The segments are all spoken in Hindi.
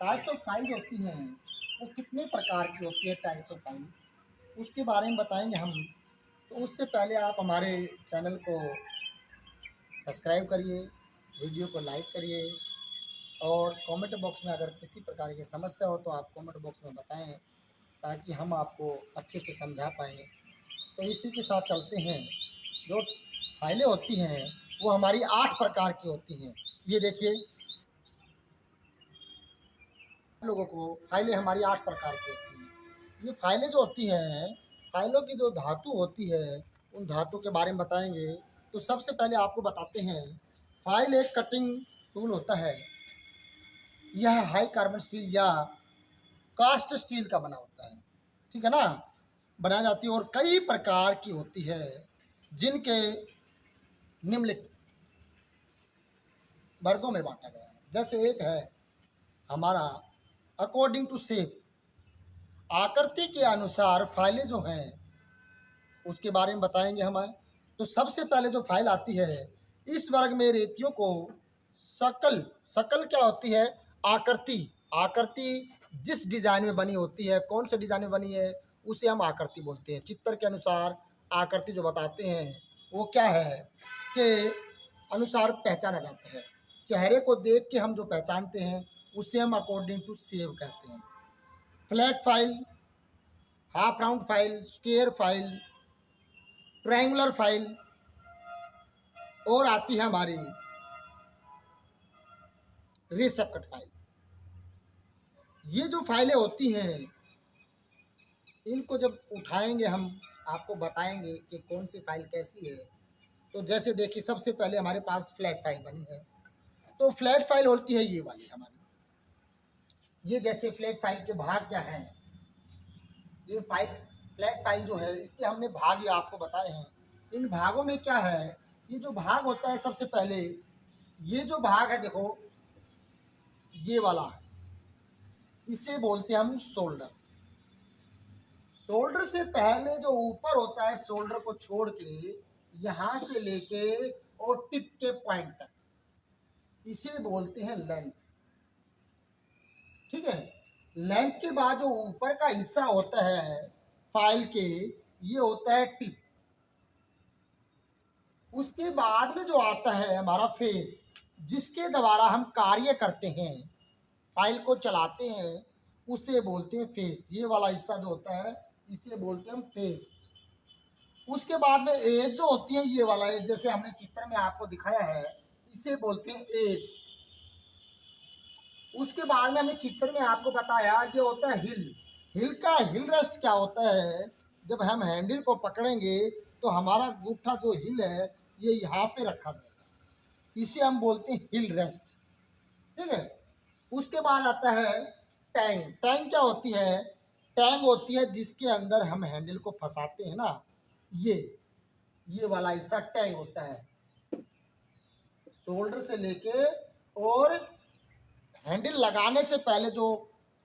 टाइप्स ऑफ फाइल होती हैं वो कितने प्रकार की होती है टाइप्स ऑफ फाइल, उसके बारे में बताएंगे हम। तो उससे पहले आप हमारे चैनल को सब्सक्राइब करिए, वीडियो को लाइक करिए और कमेंट बॉक्स में अगर किसी प्रकार की समस्या हो तो आप कमेंट बॉक्स में बताएं ताकि हम आपको अच्छे से समझा पाएँ। तो इसी के साथ चलते हैं। जो फाइलें होती हैं वो हमारी 8 प्रकार की होती हैं। ये देखिए, लोगों को फाइलें हमारी 8 प्रकार की होती हैं। ये फाइलें जो होती हैं, फाइलों की जो धातु होती है, उन धातु के बारे में बताएँगे। तो सबसे पहले आपको बताते हैं, फाइल एक कटिंग टूल होता है। यह हाई कार्बन स्टील या कास्ट स्टील का बना होता है, ठीक है ना? बनाई जाती है और कई प्रकार की होती है, जिनके निम्नलिखित वर्गों में बाँटा गया है। जैसे एक है हमारा अकॉर्डिंग टू शेप, आकृति के अनुसार फाइलें जो हैं उसके बारे में बताएंगे हम। तो सबसे पहले जो फाइल आती है इस वर्ग में रेतियों को शकल, शकल क्या होती है? आकृति, आकृति जिस डिजाइन में बनी होती है, कौन से डिजाइन में बनी है उसे हम आकृति बोलते हैं। चित्र के अनुसार आकृति जो बताते हैं वो क्या है कि अनुसार पहचाना जाता है। चेहरे को देख के हम जो पहचानते हैं उसे हम अकॉर्डिंग टू शेप कहते हैं। Flat file, half round file, square file, triangular file और आती है हमारी रेसप कट फाइल। ये जो फाइलें होती हैं इनको जब उठाएंगे हम आपको बताएंगे कि कौन सी फाइल कैसी है। तो जैसे देखिए, सबसे पहले हमारे पास फ्लैट फाइल बनी है। तो फ्लैट फाइल होती है ये वाली हमारी। ये जैसे फ्लैट फाइल के भाग क्या हैं, ये फाइल फ्लैट फाइल जो है इसके हमने भाग ये आपको बताए हैं। इन भागों में क्या है, ये जो भाग होता है सबसे पहले ये जो भाग है देखो, ये वाला इसे बोलते हैं हम शोल्डर। शोल्डर से पहले जो ऊपर होता है, शोल्डर को छोड़ के यहां से लेके और टिप के पॉइंट तक, इसे बोलते हैं लेंथ, ठीक है। लेंथ के बाद जो ऊपर का हिस्सा होता है फाइल के, ये होता है टिप। उसके बाद में जो आता है हमारा फेस, जिसके द्वारा हम कार्य करते हैं, फाइल को चलाते हैं, उसे बोलते हैं फेस। ये वाला हिस्सा जो होता है इसे बोलते हैं हम फेस। उसके बाद में एज जो होती है, ये वाला एज जैसे हमने चित्र में आपको दिखाया है, इसे बोलते हैं एज। उसके बाद में हमने चित्र में आपको बताया ये होता है हिल। हिल का हिल रेस्ट क्या होता है, जब हम हैंडल को पकड़ेंगे तो हमारा अंगूठा जो हिल है ये यहाँ पे रखा जाएगा, इसे हम बोलते हैं हिल रेस्ट, ठीक है। उसके बाद आता है टैंग। टैंग क्या होती है? टैंग होती है जिसके अंदर हम हैंडल को फंसाते हैं ना, ये वाला हिस्सा टैंग होता है। शोल्डर से लेके और हैंडल लगाने से पहले जो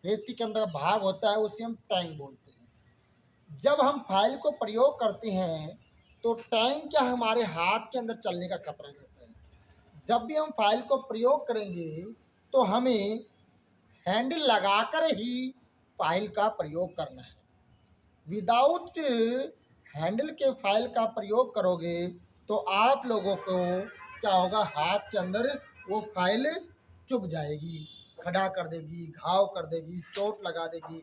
रेती के अंदर भाग होता है उसे हम टैंग बोलते हैं। जब हम फाइल को प्रयोग करते हैं तो टैंग क्या हमारे हाथ के अंदर चलने का खतरा रहता है। जब भी हम फाइल को प्रयोग करेंगे तो हमें हैंडल लगाकर ही फाइल का प्रयोग करना है। विदाउट हैंडल के फाइल का प्रयोग करोगे तो आप लोगों को क्या होगा, हाथ के अंदर वो फाइल चुभ जाएगी, खड़ा कर देगी, घाव कर देगी, चोट लगा देगी,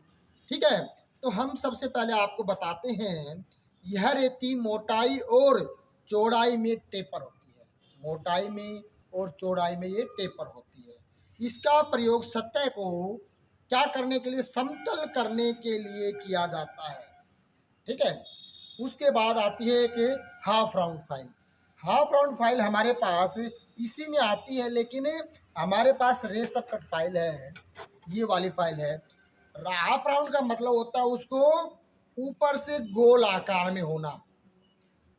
ठीक है। तो हम सबसे पहले आपको बताते हैं, यह रेती मोटाई और चौड़ाई में टेपर होती है। मोटाई में और चौड़ाई में ये टेपर होती है। इसका प्रयोग सतह को क्या करने के लिए, समतल करने के लिए किया जाता है, ठीक है। उसके बाद आती है एक half round file. Half round file हमारे पास इसी में आती है, लेकिन हमारे पास रेसप कट फाइल है, ये वाली फाइल है। हाफ राउंड का मतलब होता है उसको ऊपर से गोल आकार में होना।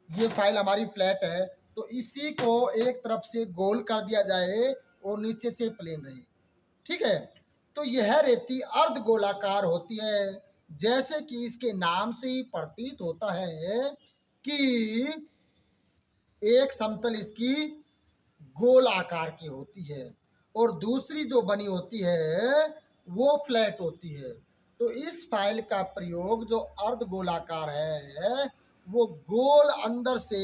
ये फाइल हमारी फ्लैट है तो इसी को एक तरफ से गोल कर दिया जाए और नीचे से प्लेन रहे, ठीक है। तो यह रेती अर्ध गोलाकार होती है, जैसे कि इसके नाम से ही प्रतीत होता है कि एक समतल इसकी गोल आकार की होती है और दूसरी जो बनी होती है वो फ्लैट होती है। तो इस फाइल का प्रयोग जो अर्ध गोलाकार है वो गोल अंदर से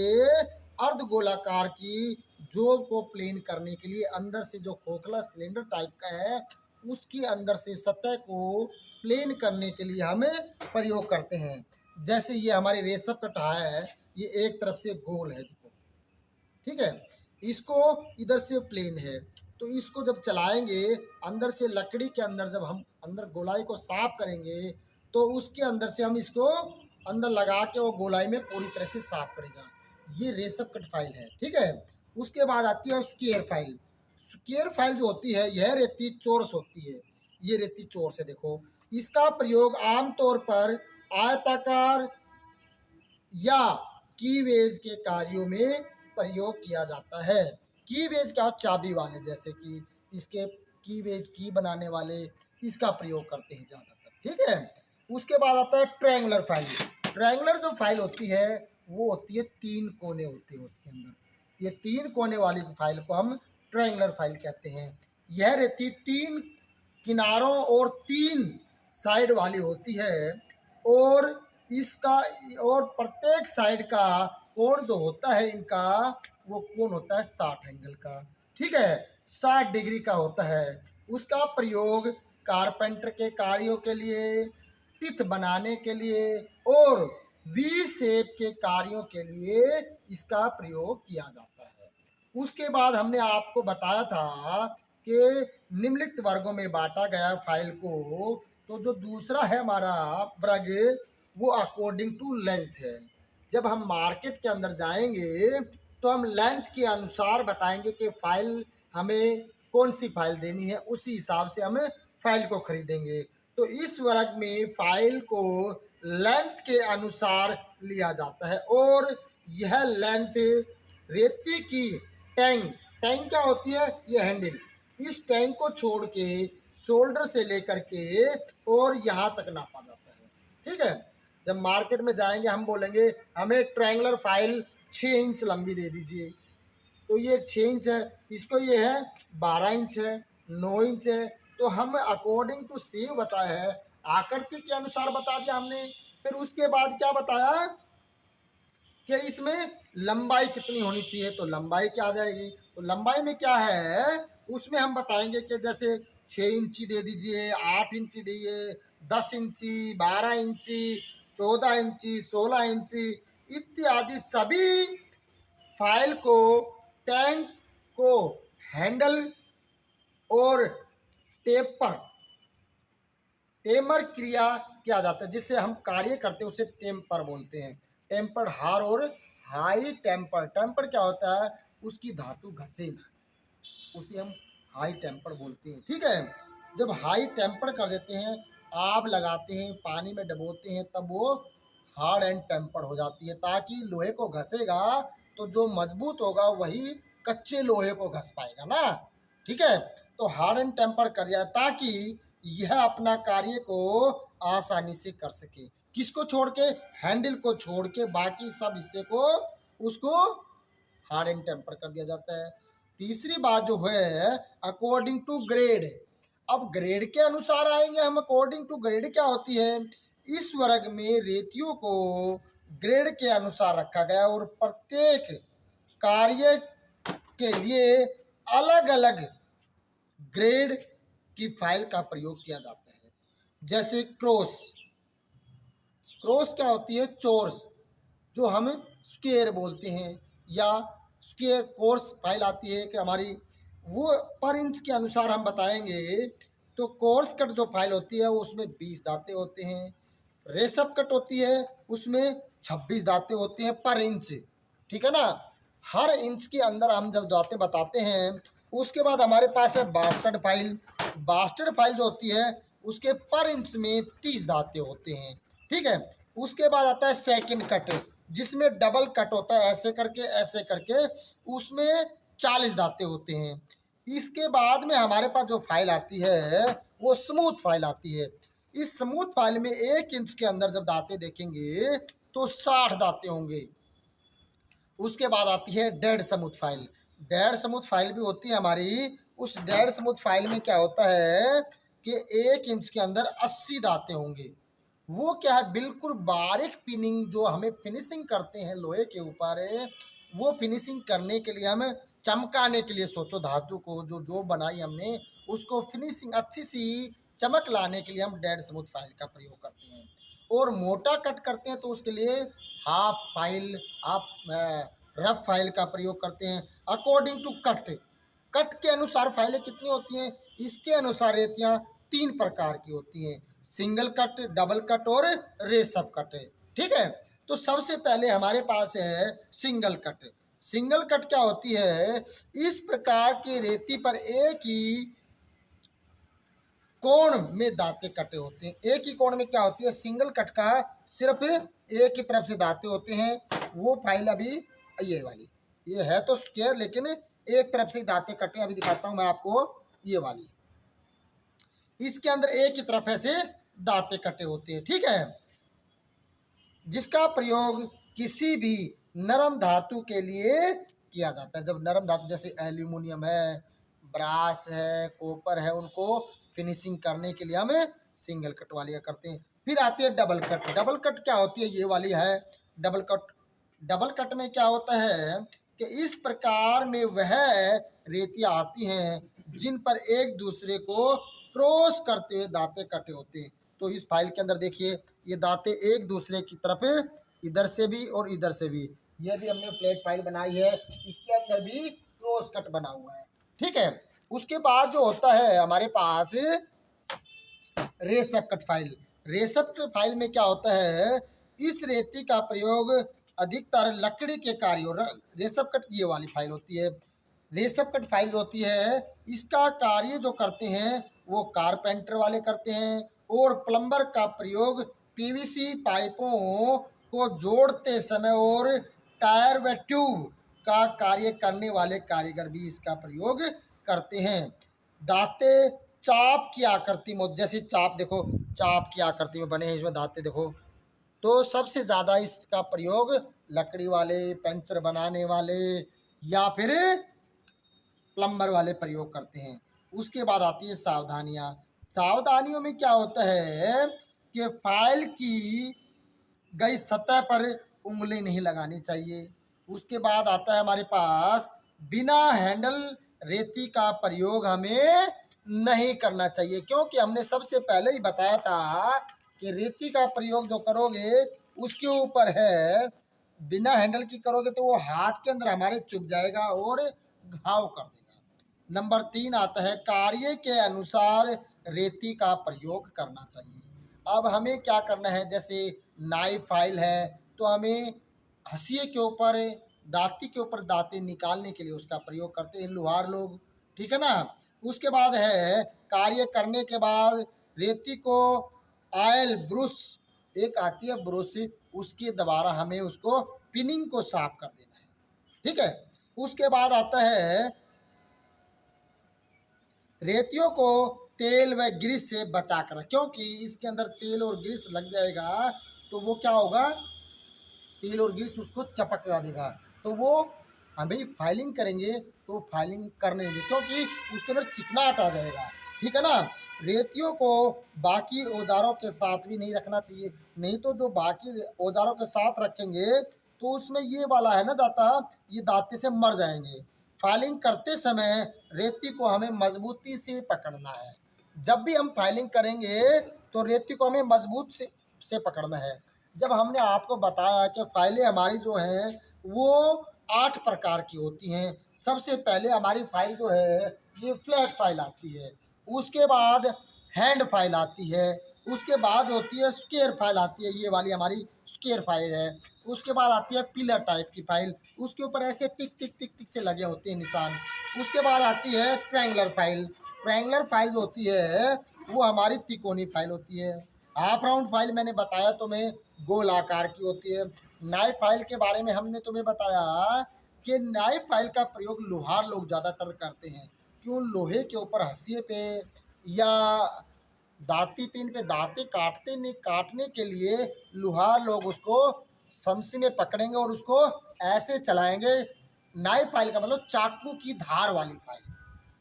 अर्ध गोलाकार की जोब को प्लेन करने के लिए अंदर से जो खोखला सिलेंडर टाइप का है उसकी अंदर से सतह को प्लेन करने के लिए हमें प्रयोग करते हैं। जैसे ये हमारी रेशम कटा है, ये एक तरफ से गोल है, ठीक है, इसको इधर से प्लेन है। तो इसको जब चलाएंगे अंदर से लकड़ी के अंदर, जब हम अंदर गोलाई को साफ करेंगे तो उसके अंदर से हम इसको अंदर लगा के वो गोलाई में पूरी तरह से साफ करेगा। ये रेशम कट फाइल है, ठीक है। उसके बाद आती है स्क्वायर फाइल। स्क्वायर फाइल जो होती है यह रेती चौरस होती है। ये रेती चौरस है, देखो। इसका प्रयोग आमतौर पर आयताकार या कीवेज के कार्यों में प्रयोग किया जाता है। कीवेज क्या, चाबी वाले, जैसे कि इसके कीवेज की बनाने वाले इसका प्रयोग करते हैं ज़्यादातर, ठीक है। उसके बाद आता है ट्रायंगुलर फाइल। ट्रायंगुलर जो फाइल होती है वो होती है 3 कोने होते हैं उसके अंदर। ये 3 कोने वाली फाइल को हम ट्रायंगुलर फाइल कहते हैं। यह रहती 3 किनारों और 3 साइड वाली होती है और इसका और प्रत्येक साइड का कोण जो होता है इनका, वो कोण होता है 60 एंगल का, ठीक है, 60 डिग्री का होता है। उसका प्रयोग कारपेंटर के कार्यों के लिए, टिथ बनाने के लिए और वी शेप के कार्यों के लिए इसका प्रयोग किया जाता है। उसके बाद हमने आपको बताया था कि निम्नलिखित वर्गों में बांटा गया फाइल को। तो जो दूसरा है हमारा वर्ग वो अकॉर्डिंग टू लेंथ है। जब हम मार्केट के अंदर जाएंगे तो हम लेंथ के अनुसार बताएंगे कि फाइल हमें कौन सी फाइल देनी है, उसी हिसाब से हमें फाइल को खरीदेंगे। तो इस वर्ग में फाइल को लेंथ के अनुसार लिया जाता है और यह लेंथ रेती की टैंक, टैंक क्या होती है, ये हैंडल, इस टैंक को छोड़ के शोल्डर से लेकर के और यहाँ तक नापा जाता है, ठीक है। जब मार्केट में जाएंगे हम बोलेंगे हमें ट्रायंगुलर फाइल 6 इंच लंबी दे दीजिए, तो ये 6 इंच है, इसको ये है 12 इंच है, 9 इंच है। तो हम अकॉर्डिंग टू सेव बताया है, आकृति के अनुसार बता दिया हमने। फिर उसके बाद क्या बताया कि इसमें लंबाई कितनी होनी चाहिए, तो लंबाई क्या आ जाएगी, तो लंबाई में क्या है उसमें हम बताएंगे कि जैसे 6 इंची दे दीजिए, 8 इंची दीजिए, 10 इंची, 12 इंची, 14 इंची, 16 इंची इत्यादि सभी फाइल को, टैंक को हैंडल और टेपर, टेमर क्रिया किया जाता है, जिससे हम कार्य करते हैं उसे टेम्पर बोलते हैं। टेम्पर्ड हार और हाई टेम्पर, टेम्पर क्या होता है, उसकी धातु घसे ना, उसे हम हाई टेम्पर बोलते हैं, ठीक है। जब हाई टेम्पर कर देते हैं, आग लगाते हैं, पानी में डबोते हैं, तब वो हार्ड एंड टेम्पर हो जाती है, ताकि लोहे को घसेगा तो जो मजबूत होगा वही कच्चे लोहे को घस पाएगा ना, ठीक है। तो हार्ड एंड टेम्पर कर दिया ताकि यह अपना कार्य को आसानी से कर सके। किसको छोड़ के, हैंडल को छोड़ के बाकी सब हिस्से को उसको हार्ड एंड टेम्पर कर दिया जाता है। तीसरी बात जो है अकॉर्डिंग टू ग्रेड। अब ग्रेड के अनुसार आएंगे हम। अकॉर्डिंग टू ग्रेड क्या होती है, इस वर्ग में रेतियों को ग्रेड के अनुसार रखा गया और प्रत्येक कार्य के लिए अलग अलग ग्रेड की फाइल का प्रयोग किया जाता है। जैसे क्रॉस, क्रॉस क्या होती है, चोर्स, जो हम स्क्वायर बोलते हैं, या स्क्वायर कोर्स फाइल आती है कि हमारी वो पर इंच के अनुसार हम बताएंगे। तो कोर्स कट जो फाइल होती है उसमें 20 दांते होते हैं। रेशम कट होती है उसमें 26 दांते होते हैं पर इंच, ठीक है ना। हर इंच के अंदर हम जब दांते बताते हैं, उसके बाद हमारे पास है बास्टर्ड फाइल। बास्टर्ड फाइल जो होती है उसके पर इंच में 30 दांते होते हैं, ठीक है। उसके बाद आता है सेकंड कट, जिसमें डबल कट होता है, ऐसे करके उसमें 40 दांते होते हैं। इसके बाद में हमारे पास जो फाइल आती है वो स्मूथ फाइल आती है। इस स्मूथ फाइल में 1 इंच के अंदर जब दांते देखेंगे तो 60 दांते होंगे। उसके बाद आती है dead smooth file. Dead smooth file भी होती है हमारी। उस डेड स्मूथ फाइल में क्या होता है कि 1 इंच के अंदर 80 दांते होंगे। वो क्या है, बिल्कुल बारीक पिनिंग जो हमें फिनिशिंग करते हैं लोहे के ऊपर, वो फिनिशिंग करने के लिए हम चमकाने के लिए, सोचो धातु को जो जो बनाई हमने उसको फिनिशिंग अच्छी सी चमक लाने के लिए हम डेड स्मूथ फाइल का प्रयोग करते हैं। और मोटा कट करते हैं तो उसके लिए हाफ फाइल, आप रफ फाइल का प्रयोग करते हैं। अकॉर्डिंग टू कट, कट के अनुसार फाइलें कितनी होती हैं, इसके अनुसार रेतियाँ 3 प्रकार की होती हैं, सिंगल कट, डबल कट और रेसअप कट है। ठीक है, तो सबसे पहले हमारे पास है सिंगल कट। सिंगल कट क्या होती है, इस प्रकार की रेती पर एक ही कोण में दांते कटे होते हैं। एक ही कोण में क्या होती है, सिंगल कट का सिर्फ एक ही तरफ से दांते होते हैं। वो फाइल अभी ये वाली, ये है तो स्क्वायर लेकिन एक तरफ से दांते कटे, अभी दिखाता हूं मैं आपको, ये वाली, इसके अंदर एक ही तरफ ऐसे दांते कटे होते हैं। ठीक है, जिसका प्रयोग किसी भी नरम धातु के लिए किया जाता है। जब नरम धातु जैसे एल्यूमिनियम है, ब्रास है, कॉपर है, उनको फिनिशिंग करने के लिए हम सिंगल कट वाली करते हैं। फिर आती है डबल कट। डबल कट क्या होती है, ये वाली है डबल कट। डबल कट में क्या होता है कि इस प्रकार में वह रेतियाँ आती हैं जिन पर एक दूसरे को क्रॉस करते हुए दांते कटे होते हैं। तो इस फाइल के अंदर देखिए, ये दांते एक दूसरे की तरफ इधर से भी और इधर से भी, ये भी हमने प्लेट फाइल बनाई है, इसके अंदर भी क्रॉस कट बना हुआ है। ठीक है, उसके बाद जो होता है हमारे पास रेसअप कट फाइल। रेसअप कट फाइल में क्या होता है, इस रेती का प्रयोग अधिकतर लकड़ी के कार्यों, रेसअप कट ये वाली फाइल होती है। रेसअप कट फाइल होती है, इसका कार्य जो करते हैं वो कारपेंटर वाले करते हैं, और प्लम्बर का प्रयोग पीवीसी पाइपों को जोड़ते समय और टायर व ट्यूब का कार्य करने वाले कारीगर भी इसका प्रयोग करते हैं। दांते चाप की आकृति में, जैसे चाप देखो, चाप की आकृति में बने हैं इसमें दांते देखो, तो सबसे ज़्यादा इसका प्रयोग लकड़ी वाले, पंचर बनाने वाले या फिर प्लम्बर वाले प्रयोग करते हैं। उसके बाद आती है सावधानियाँ। सावधानियों में क्या होता है कि फाइल की गई सतह पर उंगली नहीं लगानी चाहिए। उसके बाद आता है हमारे पास बिना हैंडल रेती का प्रयोग हमें नहीं करना चाहिए, क्योंकि हमने सबसे पहले ही बताया था कि रेती का प्रयोग जो करोगे उसके ऊपर है, बिना हैंडल की करोगे तो वो हाथ के अंदर हमारे चुभ जाएगा और घाव कर देगा। नंबर 3 आता है कार्य के अनुसार रेती का प्रयोग करना चाहिए। अब हमें क्या करना है, जैसे नाइफ फाइल है तो हमें हंसिए के ऊपर, दांती के ऊपर दांते निकालने के लिए उसका प्रयोग करते हैं लोहार लोग। ठीक है ना। उसके बाद है कार्य करने के बाद रेती को ऑयल ब्रश, एक आती है ब्रश, उसके द्वारा हमें उसको पिनिंग को साफ कर देना है। ठीक है, उसके बाद आता है रेतियों को तेल व ग्रीस से बचा कर, क्योंकि इसके अंदर तेल और ग्रीस लग जाएगा तो वो क्या होगा, तेल और ग्रीस उसको चपका देगा, तो वो हमें फाइलिंग करेंगे तो फाइलिंग करने देंगे क्योंकि उसके अंदर चिकनाहट आ जाएगा। ठीक है ना। रेतियों को बाकी औजारों के साथ भी नहीं रखना चाहिए, नहीं तो जो बाकी औजारों के साथ रखेंगे तो उसमें ये वाला है ना दाता, ये दांते से मर जाएंगे। फाइलिंग करते समय रेती को हमें मजबूती से पकड़ना है। जब भी हम फाइलिंग करेंगे तो रेती को हमें मजबूत से पकड़ना है। जब हमने आपको बताया कि फाइलें हमारी जो हैं वो 8 प्रकार की होती हैं। सबसे पहले हमारी फाइल जो है ये फ्लैट फाइल आती है, उसके बाद हैंड फाइल आती है, उसके बाद होती है स्क्वायर फाइल आती है, ये वाली हमारी स्क्वायर फाइल है। उसके बाद आती है पिलर टाइप की फाइल, उसके ऊपर ऐसे टिक टिक टिक टिक से लगे होते हैं निशान। उसके बाद आती है ट्रायंगुलर फाइल। ट्रायंगुलर फाइल जो होती है वो हमारी तिकोनी फाइल होती है। हाफ राउंड फाइल मैंने बताया तुम्हें गोल आकार की होती है। नाइफ फाइल के बारे में हमने तुम्हें बताया कि नाइफ फाइल का प्रयोग लोहार लोग ज़्यादातर करते हैं। क्यों, लोहे के ऊपर हंसिए पे या दांती पिन पे दांते काटने के लिए लोहार लोग उसको समसी में पकड़ेंगे और उसको ऐसे चलाएंगे। नाइफ फाइल का मतलब चाकू की धार वाली फाइल,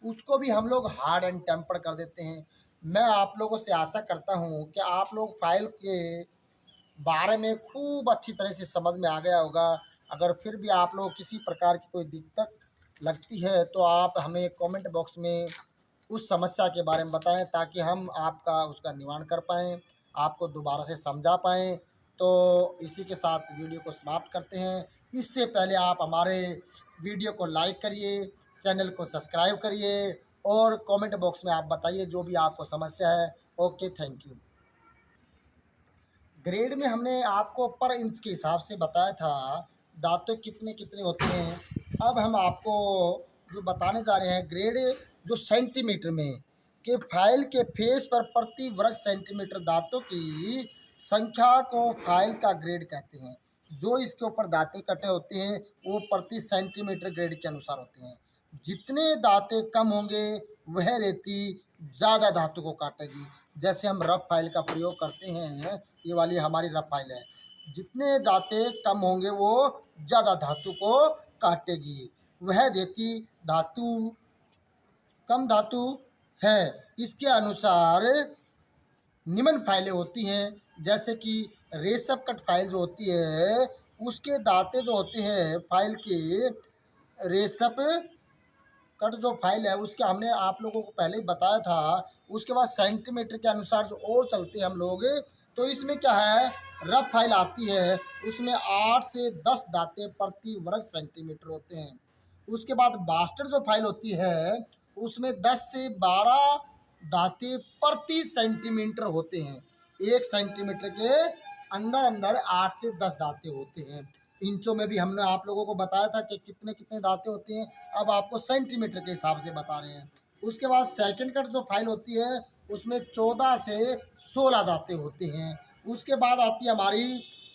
उसको भी हम लोग हार्ड एंड टेम्पर्ड कर देते हैं। मैं आप लोगों से आशा करता हूँ कि आप लोग फाइल के बारे में खूब अच्छी तरह से समझ में आ गया होगा। अगर फिर भी आप लोग किसी प्रकार की कोई दिक्कत लगती है तो आप हमें कमेंट बॉक्स में उस समस्या के बारे में बताएं, ताकि हम आपका उसका निवारण कर पाएँ, आपको दोबारा से समझा पाएँ। तो इसी के साथ वीडियो को समाप्त करते हैं। इससे पहले आप हमारे वीडियो को लाइक करिए, चैनल को सब्सक्राइब करिए और कमेंट बॉक्स में आप बताइए जो भी आपको समस्या है। Okay, thank you. ग्रेड में हमने आपको पर इंच के हिसाब से बताया था दांतों कितने कितने होते हैं। अब हम आपको जो बताने जा रहे हैं ग्रेड, जो सेंटीमीटर में कि फाइल के फेस पर प्रति वर्ग सेंटीमीटर दांतों की संख्या को फाइल का ग्रेड कहते हैं। जो इसके ऊपर दांतें कटे होते हैं वो प्रति सेंटीमीटर ग्रेड के अनुसार होते हैं। जितने दांतें कम होंगे वह रेती ज़्यादा धातु को काटेगी। जैसे हम रफ फाइल का प्रयोग करते हैं, ये वाली हमारी रफ फाइल है। जितने दांतें कम होंगे वो ज़्यादा धातु को काटेगी। वह देती धातु कम धातु है। इसके अनुसार निम्न फाइलें होती हैं, जैसे कि रेशम कट फाइल जो होती है उसके दांते जो होते हैं फाइल के, रेशम कट जो फाइल है उसके हमने आप लोगों को पहले ही बताया था। उसके बाद सेंटीमीटर के अनुसार जो और चलते हैं हम लोग, तो इसमें क्या है, रफ फाइल आती है उसमें 8 से 10 दांतें प्रति वर्ग सेंटीमीटर होते हैं। उसके बाद बास्टर जो फाइल होती है उसमें 10 से 12 दांतें प्रति सेंटीमीटर होते हैं। 1 सेंटीमीटर के अंदर अंदर 8 से 10 दांतें होते हैं। इंचों में भी हमने आप लोगों को बताया था कि कितने कितने दांतें होती हैं, अब आपको सेंटीमीटर के हिसाब से बता रहे हैं। उसके बाद सेकंड कट जो फाइल होती है उसमें 14 से 16 दांतें होते हैं। उसके बाद आती है हमारी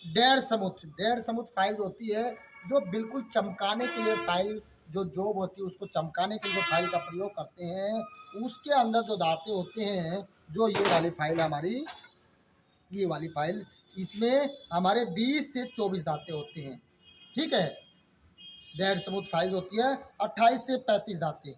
डेढ़ समुच फाइल जो होती है, जो बिल्कुल चमकाने के लिए फाइल जो जॉब होती है उसको चमकाने के लिए जो फाइल का प्रयोग करते हैं, उसके अंदर जो दांतें होते हैं, जो ये वाली फाइल हमारी, ये वाली फाइल, इसमें हमारे 20 से 24 दांतें होते हैं। ठीक है। डेढ़ स्मूथ फाइल जो होती है 28 से 35 दांतें,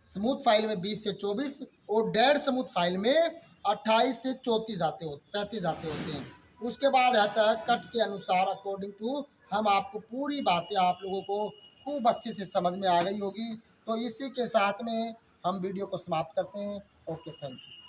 स्मूथ फाइल में 20 से 24 और डेढ़ स्मूथ फाइल में 28 से 34 दांतें 35 दांतें होते हैं। उसके बाद आता है कट के अनुसार अकॉर्डिंग टू। हम आपको पूरी बातें आप लोगों को खूब अच्छे से समझ में आ गई होगी। तो इसी के साथ में हम वीडियो को समाप्त करते हैं। Okay, thank you.